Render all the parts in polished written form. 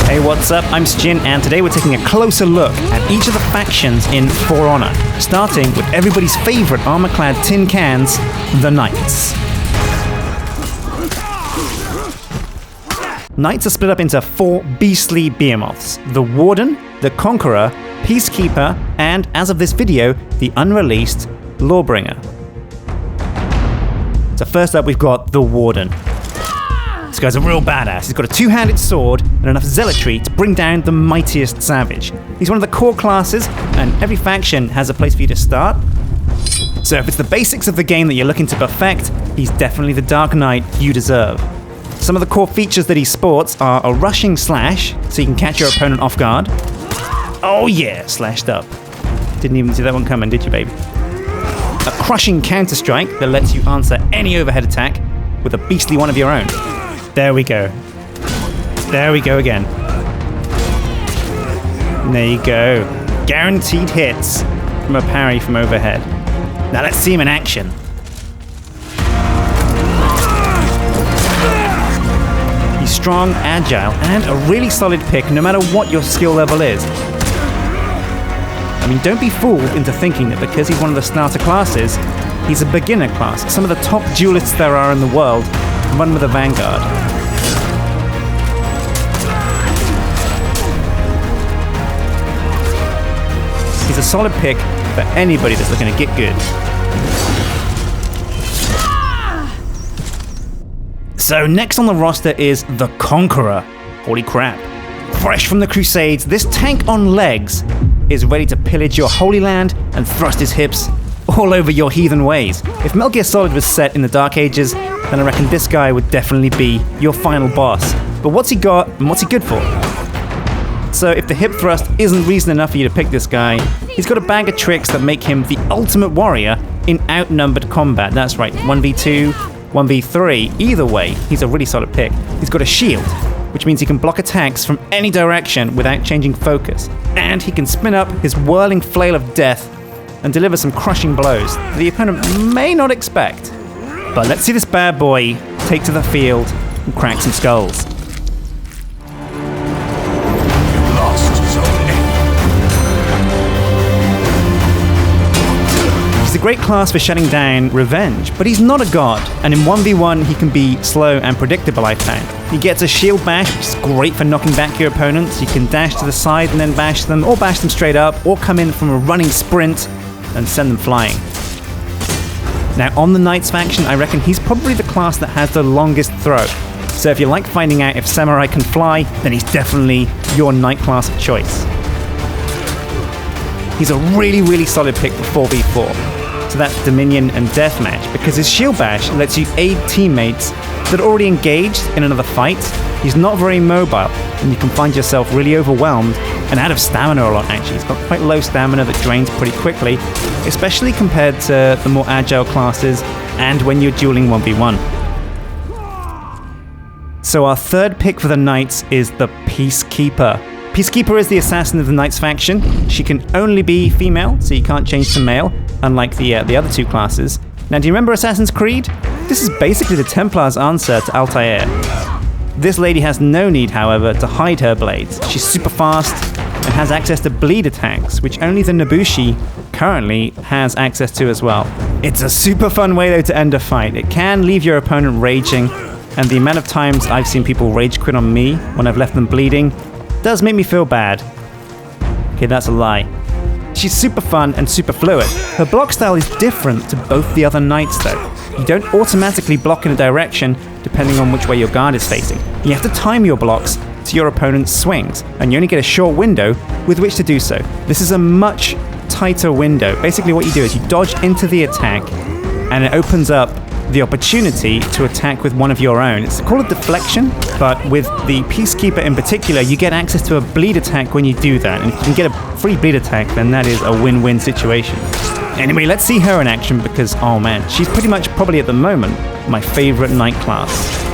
Hey, what's up? I'm Sjin, and today we're taking a closer look at each of the factions in For Honor, starting with everybody's favorite armor-clad tin cans, the Knights. Knights are split up into 4 beastly behemoths: the Warden, the Conqueror, Peacekeeper, and, as of this video, the unreleased Lawbringer. So first up, we've got the Warden. This guy's a real badass. He's got a 2-handed sword and enough zealotry to bring down the mightiest savage. He's one of the core classes, and every faction has a place for you to start. So if it's the basics of the game that you're looking to perfect, he's definitely the Dark Knight you deserve. Some of the core features that he sports are a rushing slash, so you can catch your opponent off guard. Oh yeah, slashed up. Didn't even see that one coming, did you, baby? A crushing counter-strike that lets you answer any overhead attack with a beastly one of your own. There we go. There we go again. And there you go. Guaranteed hits from a parry from overhead. Now let's see him in action. He's strong, agile, and a really solid pick no matter what your skill level is. I mean, don't be fooled into thinking that because he's one of the starter classes, he's a beginner class. Some of the top duelists there are in the world run with a Vanguard. He's a solid pick for anybody that's looking to get good. So next on the roster is the Conqueror. Holy crap. Fresh from the Crusades, this tank on legs is ready to pillage your Holy Land and thrust his hips all over your heathen ways. If Metal Gear Solid was set in the Dark Ages, then I reckon this guy would definitely be your final boss. But what's he got and what's he good for? So if the hip thrust isn't reason enough for you to pick this guy, he's got a bag of tricks that make him the ultimate warrior in outnumbered combat. That's right, 1v2, 1v3, either way, he's a really solid pick. He's got a shield, which means he can block attacks from any direction without changing focus. And he can spin up his whirling flail of death and deliver some crushing blows that the opponent may not expect. But let's see this bad boy take to the field and crack some skulls. He's a great class for shutting down revenge, but he's not a god, and in 1v1 he can be slow and predictable, I found. He gets a shield bash, which is great for knocking back your opponents. You can dash to the side and then bash them, or bash them straight up, or come in from a running sprint and send them flying. Now on the Knights faction, I reckon he's probably the class that has the longest throw. So if you like finding out if Samurai can fly, then he's definitely your Knight class of choice. He's a really, really solid pick for 4v4. So that's Dominion and Deathmatch, because his shield bash lets you aid teammates that are already engaged in another fight. He's not very mobile, and you can find yourself really overwhelmed and out of stamina a lot, actually. He's got quite low stamina that drains pretty quickly, especially compared to the more agile classes and when you're dueling 1v1. So our third pick for the Knights is the Peacekeeper. Peacekeeper is the assassin of the Knights faction. She can only be female, so you can't change to male, unlike the other two classes. Now, do you remember Assassin's Creed? This is basically the Templars' answer to Altair. This lady has no need, however, to hide her blades. She's super fast and has access to bleed attacks, which only the Nobushi currently has access to as well. It's a super fun way, though, to end a fight. It can leave your opponent raging, and the amount of times I've seen people rage quit on me when I've left them bleeding does make me feel bad. Okay, that's a lie. She's super fun and super fluid. Her block style is different to both the other Knights, though. You don't automatically block in a direction depending on which way your guard is facing. You have to time your blocks to your opponent's swings, and you only get a short window with which to do so. This is a much tighter window. Basically what you do is you dodge into the attack, and it opens up the opportunity to attack with one of your own. It's called a deflection, but with the Peacekeeper in particular, you get access to a bleed attack when you do that, and if you can get a free bleed attack, then that is a win-win situation. Anyway, let's see her in action, because, oh man, she's pretty much probably at the moment my favorite Knight class.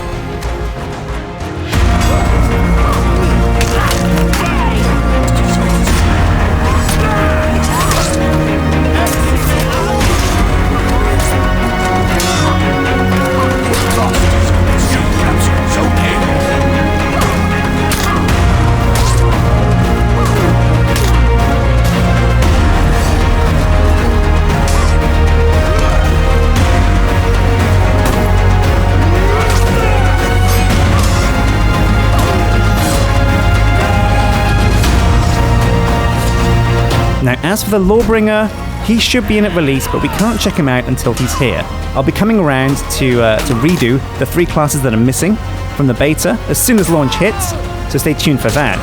As for the Lawbringer, he should be in at release, but we can't check him out until he's here. I'll be coming around to redo the 3 classes that are missing from the beta as soon as launch hits, so stay tuned for that.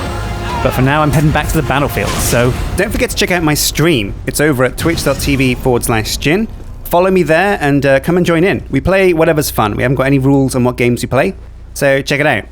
But for now, I'm heading back to the battlefield, so don't forget to check out my stream. It's over at twitch.tv/Jin. Follow me there and come and join in. We play whatever's fun. We haven't got any rules on what games we play, so check it out.